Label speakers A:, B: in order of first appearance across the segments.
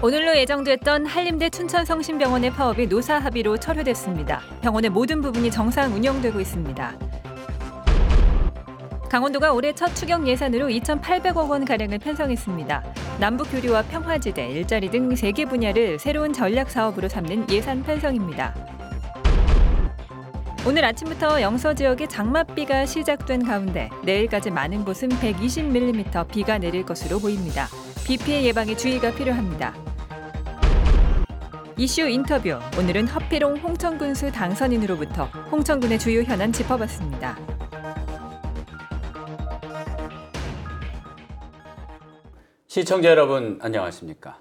A: 오늘로 예정됐던 한림대 춘천성심병원의 파업이 노사 합의로 철회됐습니다. 병원의 모든 부분이 정상 운영되고 있습니다. 강원도가 올해 첫 추경 예산으로 2,800억 원가량을 편성했습니다. 남북교류와 평화지대, 일자리 등 3개 분야를 새로운 전략 사업으로 삼는 예산 편성입니다. 오늘 아침부터 영서 지역에 장맛비가 시작된 가운데 내일까지 많은 곳은 120mm 비가 내릴 것으로 보입니다. 비 피해 예방에 주의가 필요합니다. 이슈 인터뷰, 오늘은 허피롱 홍천군수 당선인으로부터 홍천군의 주요 현안 짚어봤습니다.
B: 시청자 여러분 안녕하십니까?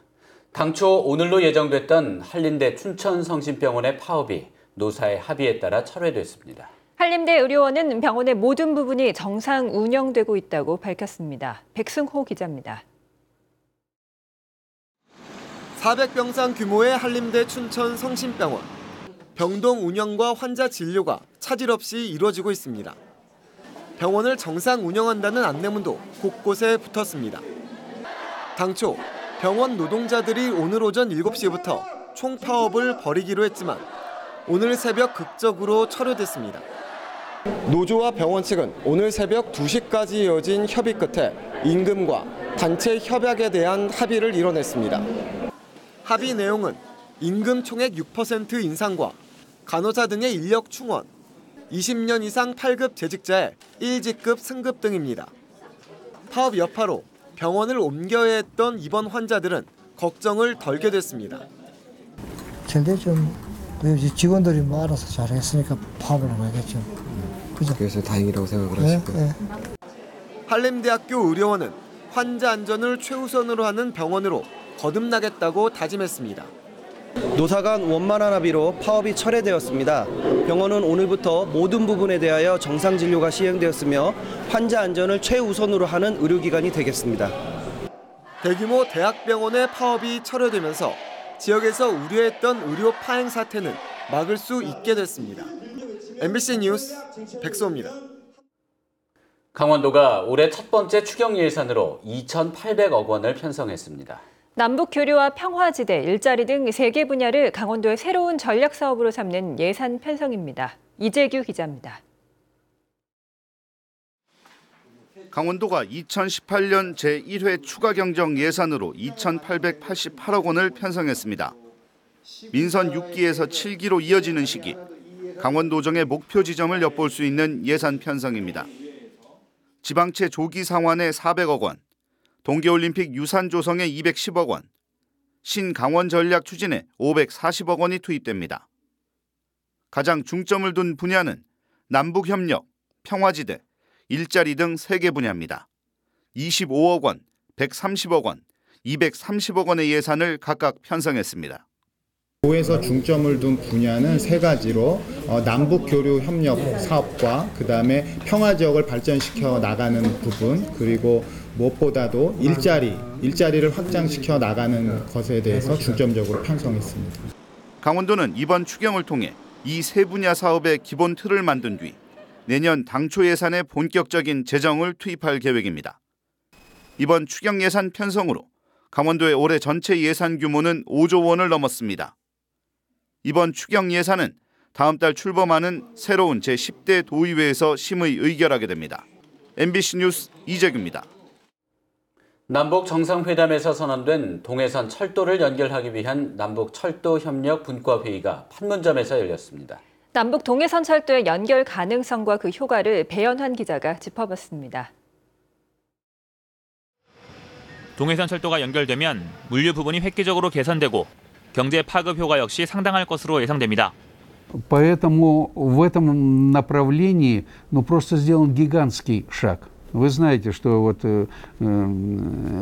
B: 당초 오늘로 예정됐던 한림대 춘천성심병원의 파업이 노사의 합의에 따라 철회됐습니다.
A: 한림대 의료원은 병원의 모든 부분이 정상 운영되고 있다고 밝혔습니다. 백승호 기자입니다.
C: 400병상 규모의 한림대 춘천성심병원. 병동 운영과 환자 진료가 차질 없이 이루어지고 있습니다. 병원을 정상 운영한다는 안내문도 곳곳에 붙었습니다. 당초 병원 노동자들이 오늘 오전 7시부터 총파업을 벌이기로 했지만 오늘 새벽 극적으로 철회됐습니다. 노조와 병원 측은 오늘 새벽 2시까지 이어진 협의 끝에 임금과 단체 협약에 대한 합의를 이뤄냈습니다. 합의 내용은 임금 총액 6% 인상과 간호사 등의 인력 충원, 20년 이상 8급 재직자의 1직급 승급 등입니다. 파업 여파로 병원을 옮겨야 했던 입원 환자들은 걱정을 덜게 됐습니다.
D: 근데 좀 직원들이 뭐 알아서 잘했으니까 파업을 하겠죠. 그죠?
E: 그래서 다행이라고 생각을 하실 거예요.
D: 네.
C: 한림대학교 의료원은 환자 안전을 최우선으로 하는 병원으로 거듭나겠다고 다짐했습니다.
F: 노사 간 원만한 합의로 파업이 철회되었습니다. 병원은 오늘부터 모든 부분에 대하여 정상 진료가 시행되었으며 환자 안전을 최우선으로 하는 의료기관이 되겠습니다.
C: 대규모 대학병원의 파업이 철회되면서 지역에서 우려했던 의료 파행 사태는 막을 수 있게 됐습니다. MBC 뉴스 백소입니다.
B: 강원도가 올해 첫 번째 추경 예산으로 2,800억 원을 편성했습니다.
A: 남북교류와 평화지대, 일자리 등 3개 분야를 강원도의 새로운 전략 사업으로 삼는 예산 편성입니다. 이재규 기자입니다.
G: 강원도가 2018년 제1회 추가 경정 예산으로 2,888억 원을 편성했습니다. 민선 6기에서 7기로 이어지는 시기, 강원도정의 목표 지점을 엿볼 수 있는 예산 편성입니다. 지방채 조기 상환에 400억 원, 동계올림픽 유산 조성에 210억 원, 신강원 전략 추진에 540억 원이 투입됩니다. 가장 중점을 둔 분야는 남북협력, 평화지대, 일자리 등 3개 분야입니다. 25억 원, 130억 원, 230억 원의 예산을 각각 편성했습니다.
H: 도에서 중점을 둔 분야는 3가지로 남북 교류 협력 사업과 그다음에 평화 지역을 발전시켜 나가는 부분, 그리고 무엇보다도 일자리를 확장시켜 나가는 것에 대해서 중점적으로 편성했습니다.
G: 강원도는 이번 추경을 통해 이 3분야 사업의 기본 틀을 만든 뒤 내년 당초 예산에 본격적인 재정을 투입할 계획입니다. 이번 추경 예산 편성으로 강원도의 올해 전체 예산 규모는 5조 원을 넘었습니다. 이번 추경 예산은 다음 달 출범하는 새로운 제10대 도의회에서 심의 의결하게 됩니다. MBC 뉴스 이재규입니다.
B: 남북 정상회담에서 선언된 동해선 철도를 연결하기 위한 남북철도협력 분과회의가 판문점에서 열렸습니다.
A: 남북 동해선 철도의 연결 가능성과 그 효과를 배연환 기자가 짚어봤습니다.
I: 동해선 철도가 연결되면 물류 부분이 획기적으로 개선되고 경제 파급 효과 역시 상당할 것으로 예상됩니다.
J: Поэтому в этом направлении просто сделан гигантский шаг. Вы знаете, что вот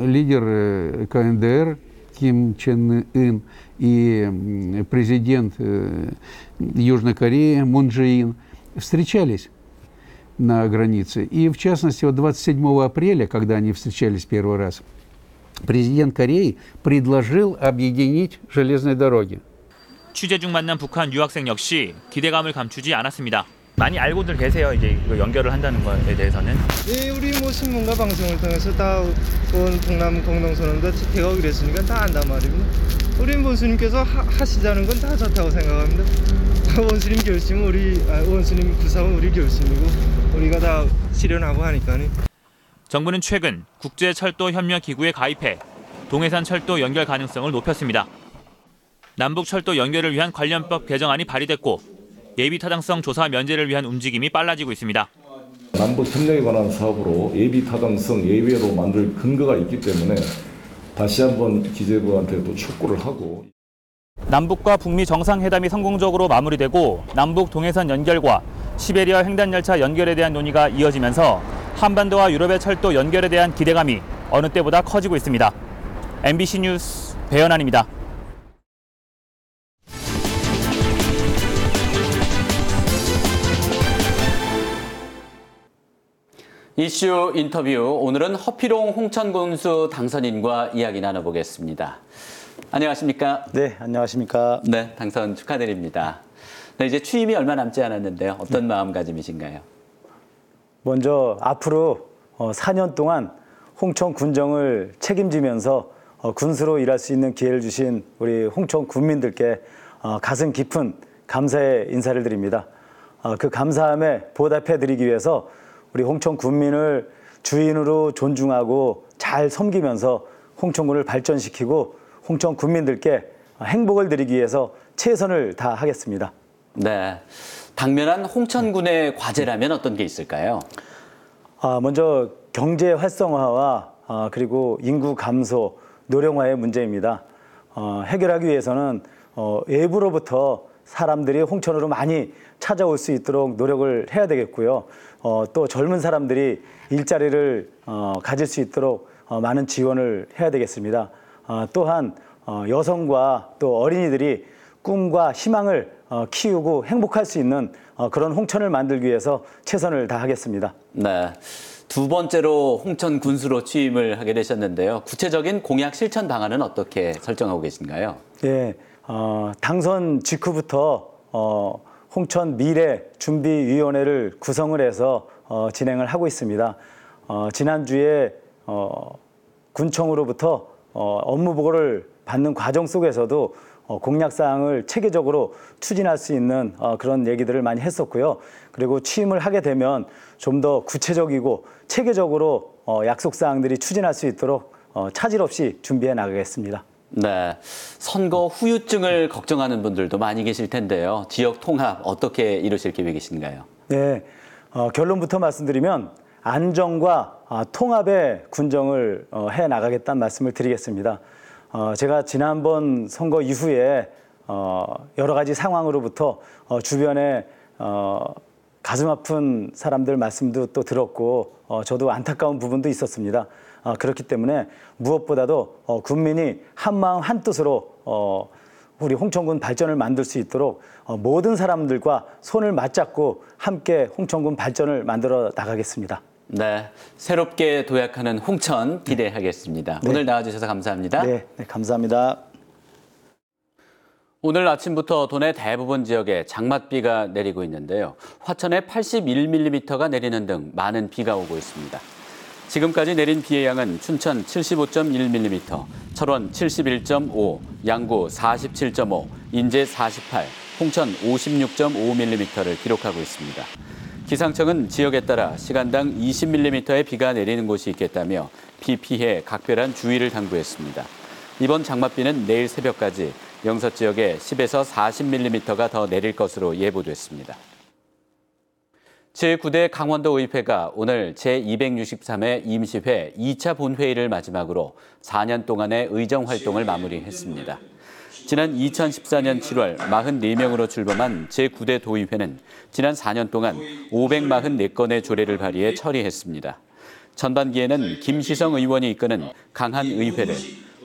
J: лидер КНДР Ким Чен Ын и президент Южной Кореи Мун Чжэ Ин встречались на границе. И в частности, 27 апреля, когда они встречались первый раз, президент Кореи предложил объединить железные дороги.
I: 취재 중 만난 북한 유학생 역시 기대감을 감추지 않았습니다. 많이 알고들 계세요. 이제 이거 연결을 한다는 거에 대해서는.
K: 네, 우리 뭐 신문과 방송을 통해서 다 온 동남 공동선언도 대거 그랬으니까 다 안단 말입니다. 우리 원수님께서 하시자는 건 다 좋다고 생각합니다. 원수님 결심은 원수님 구상은 우리 결심이고 우리가 다 실현하고 하니까요.
I: 정부는 최근 국제철도협력기구에 가입해 동해산 철도 연결 가능성을 높였습니다. 남북철도 연결을 위한 관련법 개정안이 발의됐고 예비타당성 조사 면제를 위한 움직임이 빨라지고 있습니다.
L: 남북 협력에 관한 사업으로 예비타당성 예외로 만들 근거가 있기 때문에 다시 한번 기재부한테 또 촉구를 하고.
I: 남북과 북미 정상회담이 성공적으로 마무리되고 남북 동해선 연결과 시베리아 횡단열차 연결에 대한 논의가 이어지면서 한반도와 유럽의 철도 연결에 대한 기대감이 어느 때보다 커지고 있습니다. MBC 뉴스 배현환입니다.
B: 이슈 인터뷰, 오늘은 허필홍 홍천군수 당선인과 이야기 나눠보겠습니다. 안녕하십니까?
M: 네, 안녕하십니까?
B: 네, 당선 축하드립니다. 네, 이제 취임이 얼마 남지 않았는데요. 어떤 마음가짐이신가요?
M: 먼저 앞으로 4년 동안 홍천 군정을 책임지면서 군수로 일할 수 있는 기회를 주신 우리 홍천 군민들께 가슴 깊은 감사의 인사를 드립니다. 그 감사함에 보답해드리기 위해서 우리 홍천 군민을 주인으로 존중하고 잘 섬기면서 홍천군을 발전시키고 홍천 군민들께 행복을 드리기 위해서 최선을 다하겠습니다.
B: 네, 당면한 홍천군의 과제라면 어떤 게 있을까요?
M: 먼저 경제 활성화와 그리고 인구 감소, 노령화의 문제입니다. 해결하기 위해서는 외부로부터 사람들이 홍천으로 많이 찾아올 수 있도록 노력을 해야 되겠고요. 또 젊은 사람들이 일자리를 가질 수 있도록 많은 지원을 해야 되겠습니다. 또한 여성과 또 어린이들이 꿈과 희망을 키우고 행복할 수 있는 그런 홍천을 만들기 위해서 최선을 다하겠습니다.
B: 네, 두 번째로 홍천 군수로 취임을 하게 되셨는데요. 구체적인 공약 실천 방안은 어떻게 설정하고 계신가요?
M: 네, 당선 직후부터 홍천 미래 준비위원회를 구성을 해서 진행을 하고 있습니다. 지난주에 군청으로부터 업무 보고를 받는 과정 속에서도 공약사항을 체계적으로 추진할 수 있는 그런 얘기들을 많이 했었고요. 그리고 취임을 하게 되면 좀 더 구체적이고 체계적으로 약속사항들이 추진할 수 있도록 차질 없이 준비해 나가겠습니다.
B: 네, 선거 후유증을 걱정하는 분들도 많이 계실 텐데요. 지역 통합 어떻게 이루실 계획이신가요?
M: 네, 결론부터 말씀드리면 안정과 통합의 군정을 해 나가겠다는 말씀을 드리겠습니다. 제가 지난번 선거 이후에 여러 가지 상황으로부터 주변에 가슴 아픈 사람들 말씀도 또 들었고 저도 안타까운 부분도 있었습니다. 그렇기 때문에 무엇보다도 군민이 한마음 한뜻으로 우리 홍천군 발전을 만들 수 있도록 모든 사람들과 손을 맞잡고 함께 홍천군 발전을 만들어 나가겠습니다.
B: 네, 새롭게 도약하는 홍천 기대하겠습니다.
M: 네.
B: 오늘 나와주셔서 감사합니다.
M: 네, 감사합니다.
B: 오늘 아침부터 도내 대부분 지역에 장맛비가 내리고 있는데요. 화천에 81mm가 내리는 등 많은 비가 오고 있습니다. 지금까지 내린 비의 양은 춘천 75.1mm, 철원 71.5, 양구 47.5, 인제 48, 홍천 56.5mm를 기록하고 있습니다. 기상청은 지역에 따라 시간당 20mm의 비가 내리는 곳이 있겠다며 비 피해 각별한 주의를 당부했습니다. 이번 장맛비는 내일 새벽까지 영서 지역에 10에서 40mm가 더 내릴 것으로 예보됐습니다. 제9대 강원도의회가 오늘 제263회 임시회 2차 본회의를 마지막으로 4년 동안의 의정활동을 마무리했습니다. 지난 2014년 7월 44명으로 출범한 제9대 도의회는 지난 4년 동안 544건의 조례를 발의해 처리했습니다. 전반기에는 김시성 의원이 이끄는 강한 의회를,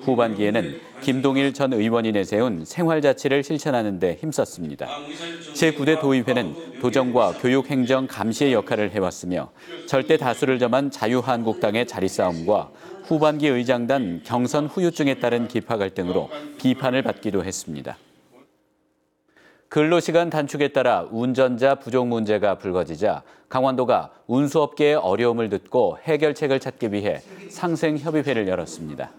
B: 후반기에는 김동일 전 의원이 내세운 생활자치를 실천하는 데 힘썼습니다. 제9대 도의회는 도정과 교육행정 감시의 역할을 해왔으며 절대 다수를 점한 자유한국당의 자리싸움과 후반기 의장단 경선 후유증에 따른 기파 갈등으로 비판을 받기도 했습니다. 근로시간 단축에 따라 운전자 부족 문제가 불거지자 강원도가 운수업계의 어려움을 듣고 해결책을 찾기 위해 상생협의회를 열었습니다.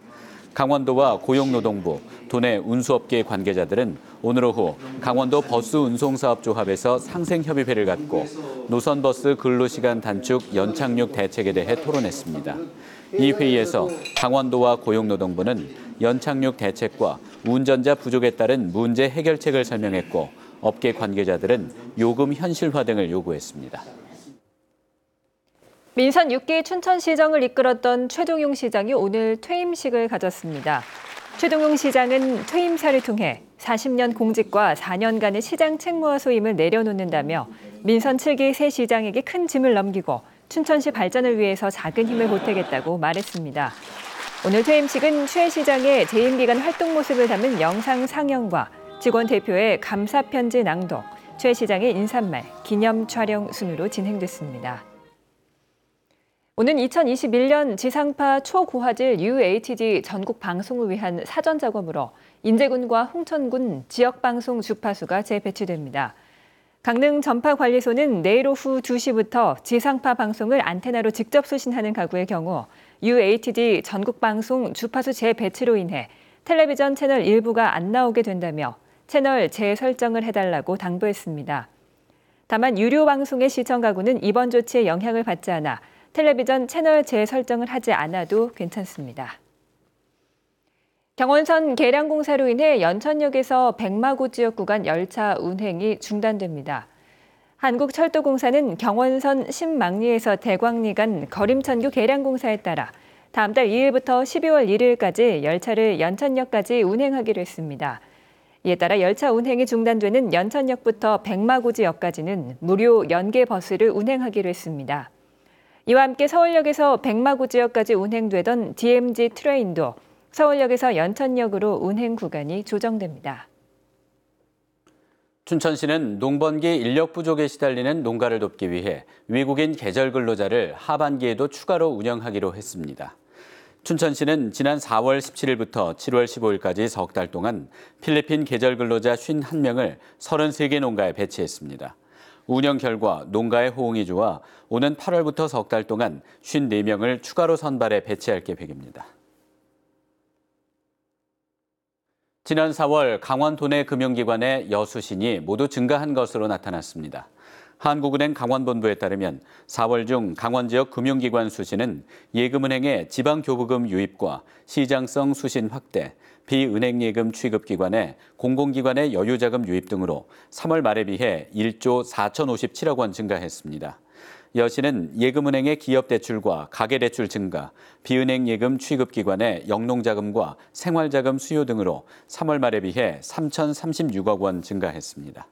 B: 강원도와 고용노동부, 도내 운수업계 관계자들은 오늘 오후 강원도 버스운송사업조합에서 상생협의회를 갖고 노선버스 근로시간 단축 연착륙 대책에 대해 토론했습니다. 이 회의에서 강원도와 고용노동부는 연착륙 대책과 운전자 부족에 따른 문제 해결책을 설명했고 업계 관계자들은 요금 현실화 등을 요구했습니다.
A: 민선 6기 춘천시정을 이끌었던 최동용 시장이 오늘 퇴임식을 가졌습니다. 최동용 시장은 퇴임사를 통해 40년 공직과 4년간의 시장 책무와 소임을 내려놓는다며 민선 7기 새 시장에게 큰 짐을 넘기고 춘천시 발전을 위해서 작은 힘을 보태겠다고 말했습니다. 오늘 퇴임식은 최 시장의 재임 기간 활동 모습을 담은 영상 상영과 직원 대표의 감사 편지 낭독, 최 시장의 인사말, 기념 촬영 순으로 진행됐습니다. 오는 2021년 지상파 초고화질 UHD 전국 방송을 위한 사전 작업으로 인제군과 홍천군 지역방송 주파수가 재배치됩니다. 강릉 전파관리소는 내일 오후 2시부터 지상파 방송을 안테나로 직접 수신하는 가구의 경우 UHD 전국 방송 주파수 재배치로 인해 텔레비전 채널 일부가 안 나오게 된다며 채널 재설정을 해달라고 당부했습니다. 다만 유료 방송의 시청 가구는 이번 조치에 영향을 받지 않아 텔레비전 채널 재설정을 하지 않아도 괜찮습니다. 경원선 개량 공사로 인해 연천역에서 백마고 지역 구간 열차 운행이 중단됩니다. 한국철도공사는 경원선 신망리에서 대광리 간 거림천교 개량 공사에 따라 다음 달 2일부터 12월 1일까지 열차를 연천역까지 운행하기로 했습니다. 이에 따라 열차 운행이 중단되는 연천역부터 백마고지역까지는 무료 연계 버스를 운행하기로 했습니다. 이와 함께 서울역에서 백마고 지역까지 운행되던 DMZ 트레인도 서울역에서 연천역으로 운행 구간이 조정됩니다.
B: 춘천시는 농번기 인력 부족에 시달리는 농가를 돕기 위해 외국인 계절 근로자를 하반기에도 추가로 운영하기로 했습니다. 춘천시는 지난 4월 17일부터 7월 15일까지 석 달 동안 필리핀 계절 근로자 51명을 33개 농가에 배치했습니다. 운영 결과 농가의 호응이 좋아 오는 8월부터 석 달 동안 54명을 추가로 선발해 배치할 계획입니다. 지난 4월 강원 도내 금융기관의 여수신이 모두 증가한 것으로 나타났습니다. 한국은행 강원본부에 따르면 4월 중 강원 지역 금융기관 수신은 예금은행의 지방교부금 유입과 시장성 수신 확대, 비은행 예금 취급기관의 공공기관의 여유자금 유입 등으로 3월 말에 비해 1조 4,057억 원 증가했습니다. 여신은 예금은행의 기업대출과 가계대출 증가, 비은행 예금 취급기관의 영농자금과 생활자금 수요 등으로 3월 말에 비해 3,036억 원 증가했습니다.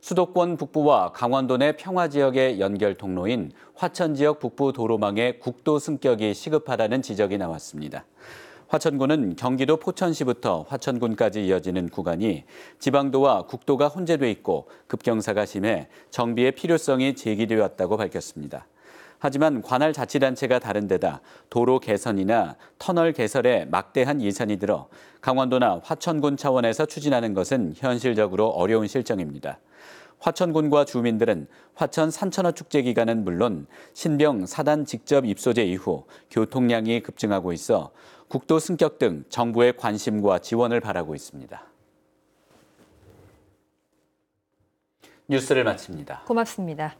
B: 수도권 북부와 강원도 내 평화지역의 연결 통로인 화천 지역 북부 도로망의 국도 승격이 시급하다는 지적이 나왔습니다. 화천군은 경기도 포천시부터 화천군까지 이어지는 구간이 지방도와 국도가 혼재돼 있고 급경사가 심해 정비의 필요성이 제기돼 왔다고 밝혔습니다. 하지만 관할 자치단체가 다른 데다 도로 개선이나 터널 개설에 막대한 예산이 들어 강원도나 화천군 차원에서 추진하는 것은 현실적으로 어려운 실정입니다. 화천군과 주민들은 화천 산천어 축제 기간은 물론 신병 사단 직접 입소제 이후 교통량이 급증하고 있어 국도 승격 등 정부의 관심과 지원을 바라고 있습니다. 뉴스를 마칩니다.
A: 고맙습니다.